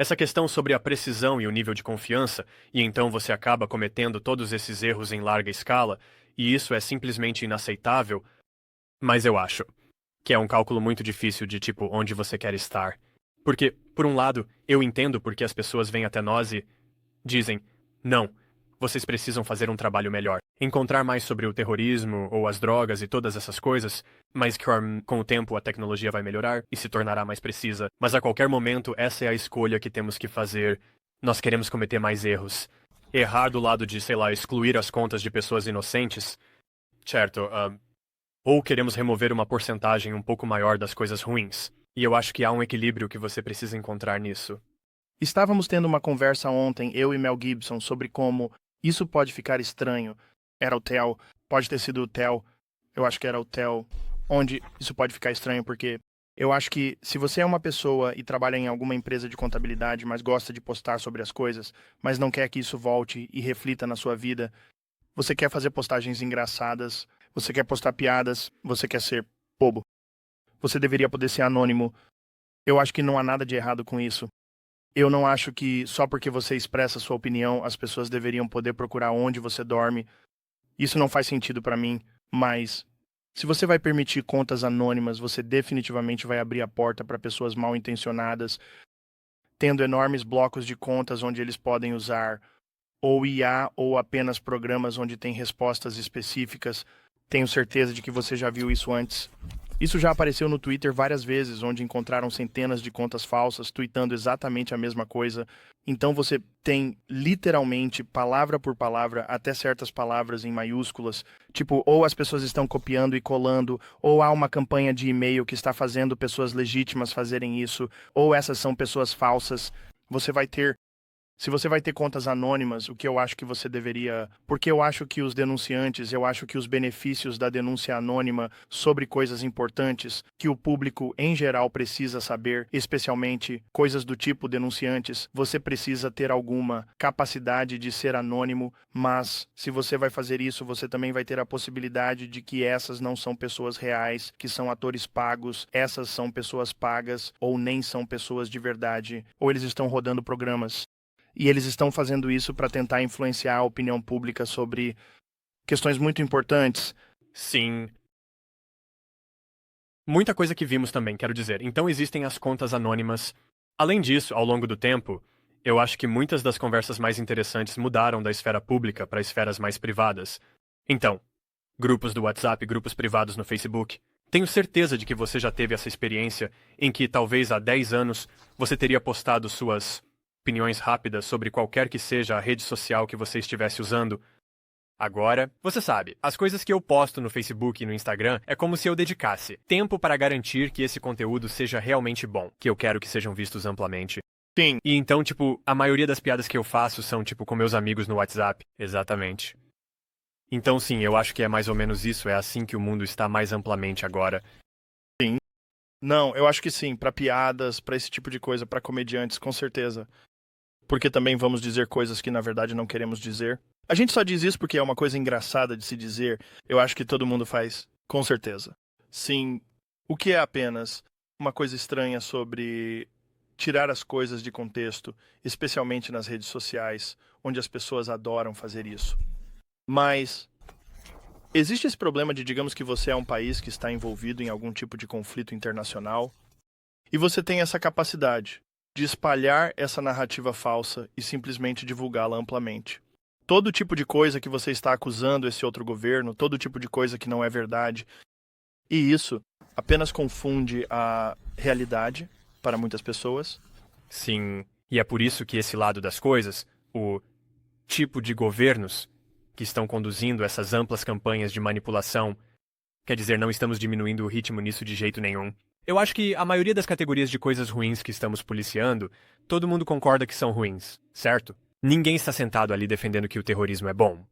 Essa questão sobre a precisão e o nível de confiança, e então você acaba cometendo todos esses erros em larga escala, e isso é simplesmente inaceitável, mas eu acho que é um cálculo muito difícil de tipo onde você quer estar. Porque, por um lado, eu entendo porque as pessoas vêm até nós e dizem: não, vocês precisam fazer um trabalho melhor. Encontrar mais sobre o terrorismo ou as drogas e todas essas coisas, mas que com o tempo a tecnologia vai melhorar e se tornará mais precisa. Mas a qualquer momento, essa é a escolha que temos que fazer. Nós queremos cometer mais erros. Errar do lado de, sei lá, excluir as contas de pessoas inocentes. Certo, ou queremos remover uma porcentagem um pouco maior das coisas ruins. E eu acho que há um equilíbrio que você precisa encontrar nisso. Estávamos tendo uma conversa ontem, eu e Mel Gibson, sobre como isso pode ficar estranho. Era o Theo, pode ter sido o Theo, eu acho que era o Theo, onde isso pode ficar estranho, porque eu acho que se você é uma pessoa e trabalha em alguma empresa de contabilidade, mas gosta de postar sobre as coisas, mas não quer que isso volte e reflita na sua vida, você quer fazer postagens engraçadas, você quer postar piadas, você quer ser bobo. Você deveria poder ser anônimo. Eu acho que não há nada de errado com isso. Eu não acho que só porque você expressa sua opinião, as pessoas deveriam poder procurar onde você dorme. Isso não faz sentido pra mim, mas se você vai permitir contas anônimas, você definitivamente vai abrir a porta para pessoas mal intencionadas, tendo enormes blocos de contas onde eles podem usar ou IA ou apenas programas onde tem respostas específicas. Tenho certeza de que você já viu isso antes. Isso já apareceu no Twitter várias vezes, onde encontraram centenas de contas falsas tweetando exatamente a mesma coisa. Então você tem literalmente, palavra por palavra, até certas palavras em maiúsculas, tipo, ou as pessoas estão copiando e colando, ou há uma campanha de e-mail que está fazendo pessoas legítimas fazerem isso, ou essas são pessoas falsas. Você vai ter Se você vai ter contas anônimas, o que eu acho que você deveria. Porque eu acho que os denunciantes, eu acho que os benefícios da denúncia anônima sobre coisas importantes que o público em geral precisa saber, especialmente coisas do tipo denunciantes, você precisa ter alguma capacidade de ser anônimo, mas se você vai fazer isso, você também vai ter a possibilidade de que essas não são pessoas reais, que são atores pagos, essas são pessoas pagas ou nem são pessoas de verdade, ou eles estão rodando programas. E eles estão fazendo isso para tentar influenciar a opinião pública sobre questões muito importantes. Sim. Muita coisa que vimos também, quero dizer. Então existem as contas anônimas. Além disso, ao longo do tempo, eu acho que muitas das conversas mais interessantes mudaram da esfera pública para esferas mais privadas. Então, grupos do WhatsApp, grupos privados no Facebook. Tenho certeza de que você já teve essa experiência em que talvez há 10 anos você teria postado suas opiniões rápidas sobre qualquer que seja a rede social que você estivesse usando. Agora, você sabe, as coisas que eu posto no Facebook e no Instagram é como se eu dedicasse tempo para garantir que esse conteúdo seja realmente bom, que eu quero que sejam vistos amplamente. Sim, E então, tipo, a maioria das piadas que eu faço são, tipo, com meus amigos no WhatsApp. Exatamente. Então, sim, eu acho que é mais ou menos isso, é assim que o mundo está mais amplamente agora. sim. Não, eu acho que sim, para piadas, para esse tipo de coisa, para comediantes, com certeza. Porque também vamos dizer coisas que na verdade não queremos dizer. A gente só diz isso porque é uma coisa engraçada de se dizer. Eu acho que todo mundo faz, com certeza. Sim, o que é apenas uma coisa estranha sobre tirar as coisas de contexto, especialmente nas redes sociais, onde as pessoas adoram fazer isso. Mas existe esse problema de, digamos que você é um país que está envolvido em algum tipo de conflito internacional e você tem essa capacidade de espalhar essa narrativa falsa e simplesmente divulgá-la amplamente. Todo tipo de coisa que você está acusando esse outro governo, todo tipo de coisa que não é verdade, e isso apenas confunde a realidade para muitas pessoas. Sim, e é por isso que esse lado das coisas, o tipo de governos que estão conduzindo essas amplas campanhas de manipulação, quer dizer, não estamos diminuindo o ritmo nisso de jeito nenhum. Eu acho que a maioria das categorias de coisas ruins que estamos policiando, todo mundo concorda que são ruins, certo? Ninguém está sentado ali defendendo que o terrorismo é bom,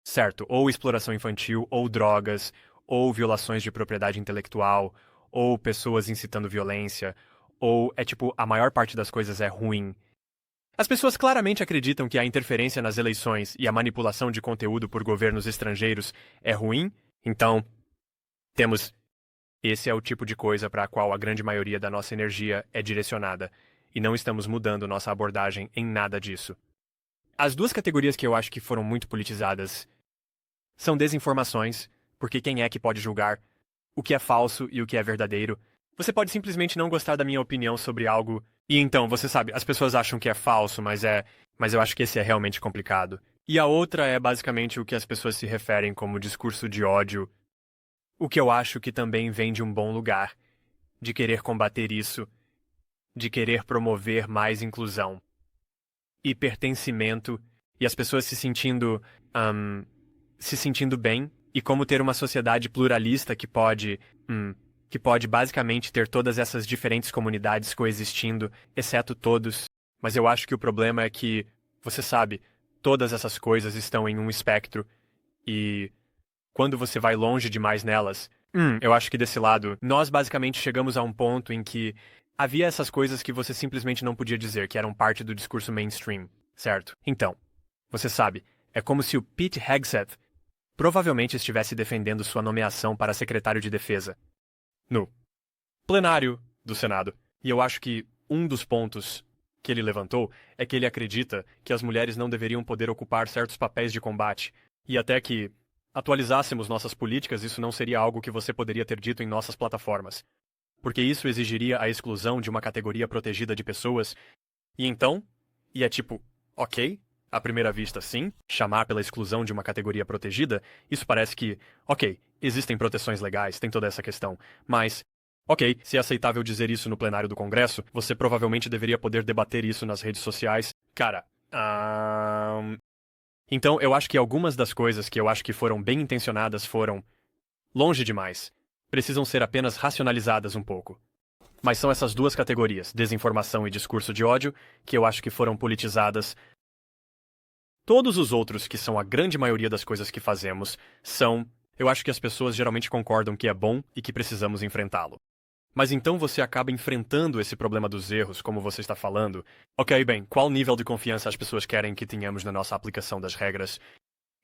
certo? Ou exploração infantil, ou drogas, ou violações de propriedade intelectual, ou pessoas incitando violência, ou é tipo, a maior parte das coisas é ruim. As pessoas claramente acreditam que a interferência nas eleições e a manipulação de conteúdo por governos estrangeiros é ruim, então temos esse é o tipo de coisa para a qual a grande maioria da nossa energia é direcionada. e não estamos mudando nossa abordagem em nada disso. As duas categorias que eu acho que foram muito politizadas são desinformações, porque quem é que pode julgar o que é falso e o que é verdadeiro? Você pode simplesmente não gostar da minha opinião sobre algo, e então, você sabe, as pessoas acham que é falso, mas eu acho que esse é realmente complicado. E a outra é basicamente o que as pessoas se referem como discurso de ódio, o que eu acho que também vem de um bom lugar, de querer combater isso, de querer promover mais inclusão e pertencimento, e as pessoas se sentindo bem, e como ter uma sociedade pluralista que pode basicamente ter todas essas diferentes comunidades coexistindo, exceto todos. Mas eu acho que o problema é que, você sabe, todas essas coisas estão em um espectro, e quando você vai longe demais nelas, eu acho que desse lado, nós basicamente chegamos a um ponto em que havia essas coisas que você simplesmente não podia dizer, que eram parte do discurso mainstream, certo? Então, você sabe, é como se o Pete Hegseth provavelmente estivesse defendendo sua nomeação para secretário de defesa no plenário do Senado. E eu acho que um dos pontos que ele levantou é que ele acredita que as mulheres não deveriam poder ocupar certos papéis de combate, e até que atualizássemos nossas políticas, isso não seria algo que você poderia ter dito em nossas plataformas, porque isso exigiria a exclusão de uma categoria protegida de pessoas. E então, é tipo, ok, à primeira vista sim, chamar pela exclusão de uma categoria protegida, isso parece que, ok, existem proteções legais, tem toda essa questão, mas, ok, se é aceitável dizer isso no plenário do Congresso, você provavelmente deveria poder debater isso nas redes sociais. Cara, então eu acho que algumas das coisas que eu acho que foram bem intencionadas foram longe demais. Precisam ser apenas racionalizadas um pouco. Mas são essas duas categorias, desinformação e discurso de ódio, que eu acho que foram politizadas. Todos os outros, que são a grande maioria das coisas que fazemos, são... Eu acho que as pessoas geralmente concordam que é bom e que precisamos enfrentá-lo. Mas então você acaba enfrentando esse problema dos erros, como você está falando. Ok, bem, qual nível de confiança as pessoas querem que tenhamos na nossa aplicação das regras?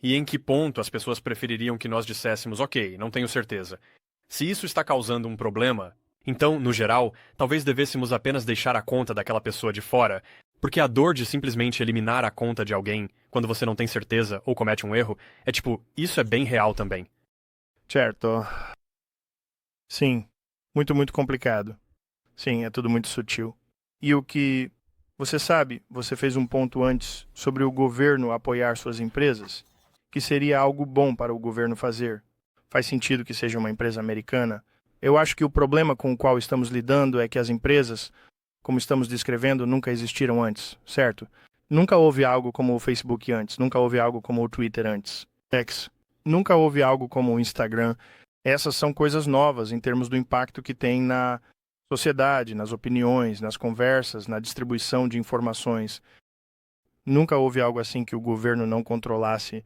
E em que ponto as pessoas prefeririam que nós disséssemos, ok, não tenho certeza. Se isso está causando um problema, então, no geral, talvez devêssemos apenas deixar a conta daquela pessoa de fora, porque a dor de simplesmente eliminar a conta de alguém quando você não tem certeza ou comete um erro, é tipo, isso é bem real também. Certo. Sim. Muito, muito complicado. Sim, é tudo muito sutil. E o que... Você sabe, você fez um ponto antes sobre o governo apoiar suas empresas, que seria algo bom para o governo fazer. Faz sentido que seja uma empresa americana. Eu acho que o problema com o qual estamos lidando é que as empresas, como estamos descrevendo, nunca existiram antes, certo? Nunca houve algo como o Facebook antes, nunca houve algo como o Twitter antes. X. Nunca houve algo como o Instagram. Essas são coisas novas em termos do impacto que tem na sociedade, nas opiniões, nas conversas, na distribuição de informações. Nunca houve algo assim que o governo não controlasse.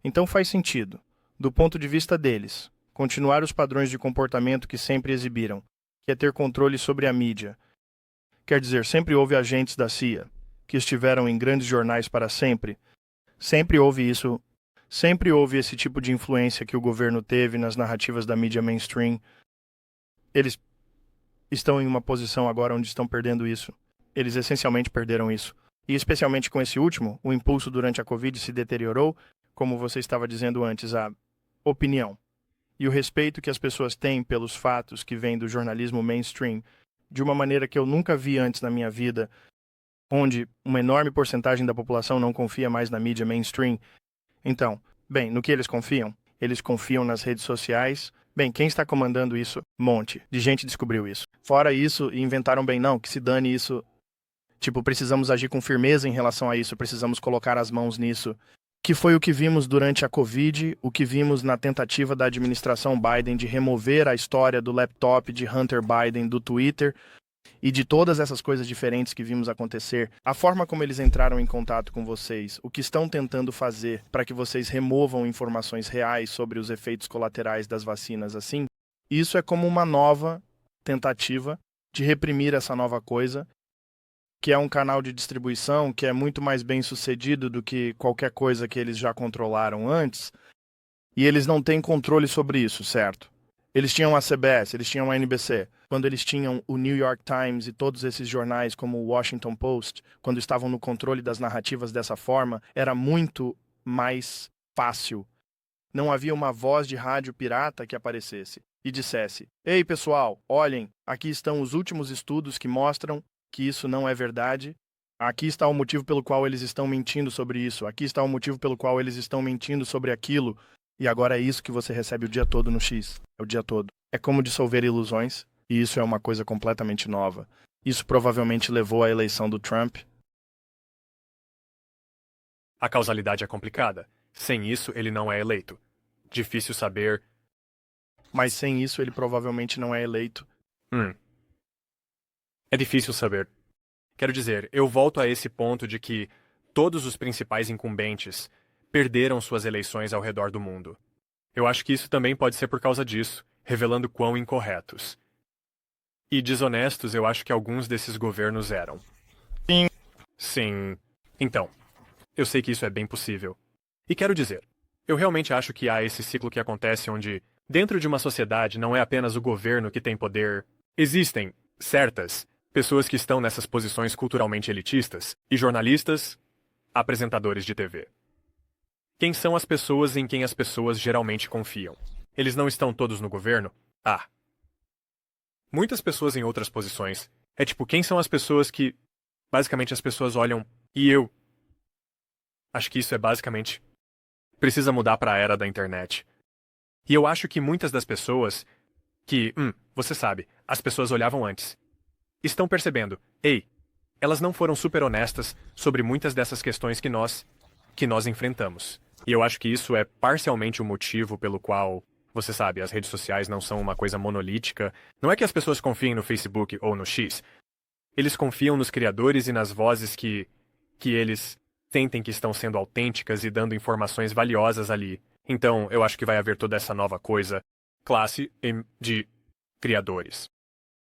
Então faz sentido, do ponto de vista deles, continuar os padrões de comportamento que sempre exibiram, que é ter controle sobre a mídia. Quer dizer, sempre houve agentes da CIA, que estiveram em grandes jornais para sempre. Sempre houve isso. Sempre houve esse tipo de influência que o governo teve nas narrativas da mídia mainstream. Eles estão em uma posição agora onde estão perdendo isso. Eles essencialmente perderam isso. E especialmente com esse último, o impulso durante a Covid se deteriorou, como você estava dizendo antes, a opinião. E o respeito que as pessoas têm pelos fatos que vêm do jornalismo mainstream, de uma maneira que eu nunca vi antes na minha vida, onde uma enorme porcentagem da população não confia mais na mídia mainstream. Então, bem, no que eles confiam? Eles confiam nas redes sociais. Bem, quem está comandando isso? Monte de gente descobriu isso. Fora isso, inventaram bem, não, que se dane isso. Tipo, precisamos agir com firmeza em relação a isso, precisamos colocar as mãos nisso. Que foi o que vimos durante a Covid, o que vimos na tentativa da administração Biden de remover a história do laptop de Hunter Biden do Twitter, e de todas essas coisas diferentes que vimos acontecer, a forma como eles entraram em contato com vocês, o que estão tentando fazer para que vocês removam informações reais sobre os efeitos colaterais das vacinas assim, isso é como uma nova tentativa de reprimir essa nova coisa, que é um canal de distribuição que é muito mais bem sucedido do que qualquer coisa que eles já controlaram antes, e eles não têm controle sobre isso, certo? Eles tinham a CBS, eles tinham a NBC. Quando eles tinham o New York Times e todos esses jornais como o Washington Post, quando estavam no controle das narrativas dessa forma, era muito mais fácil. Não havia uma voz de rádio pirata que aparecesse e dissesse: "Ei, pessoal, olhem, aqui estão os últimos estudos que mostram que isso não é verdade. Aqui está o motivo pelo qual eles estão mentindo sobre isso. Aqui está o motivo pelo qual eles estão mentindo sobre aquilo." E agora é isso que você recebe o dia todo no X. É o dia todo. É como dissolver ilusões, e isso é uma coisa completamente nova. Isso provavelmente levou à eleição do Trump. A causalidade é complicada. Sem isso, ele não é eleito. Difícil saber. Mas sem isso, ele provavelmente não é eleito. É difícil saber. Quero dizer, eu volto a esse ponto de que todos os principais incumbentes perderam suas eleições ao redor do mundo. Eu acho que isso também pode ser por causa disso, revelando quão incorretos. E desonestos eu acho que alguns desses governos eram. Sim. Sim. Então, eu sei que isso é bem possível. E quero dizer, eu realmente acho que há esse ciclo que acontece onde, dentro de uma sociedade, não é apenas o governo que tem poder. Existem certas pessoas que estão nessas posições culturalmente elitistas e jornalistas, apresentadores de TV. Quem são as pessoas em quem as pessoas geralmente confiam? Eles não estão todos no governo? Muitas pessoas em outras posições. É tipo, quem são as pessoas que... Basicamente as pessoas olham... E eu... Acho que isso é basicamente... Precisa mudar para a era da internet. E eu acho que muitas das pessoas que... você sabe, as pessoas olhavam antes. Estão percebendo, ei, elas não foram super honestas sobre muitas dessas questões que nós enfrentamos. E eu acho que isso é parcialmente o motivo pelo qual, você sabe, as redes sociais não são uma coisa monolítica. Não é que as pessoas confiem no Facebook ou no X. Eles confiam nos criadores e nas vozes que eles sentem que estão sendo autênticas e dando informações valiosas ali. Então, eu acho que vai haver toda essa nova coisa, classe de criadores.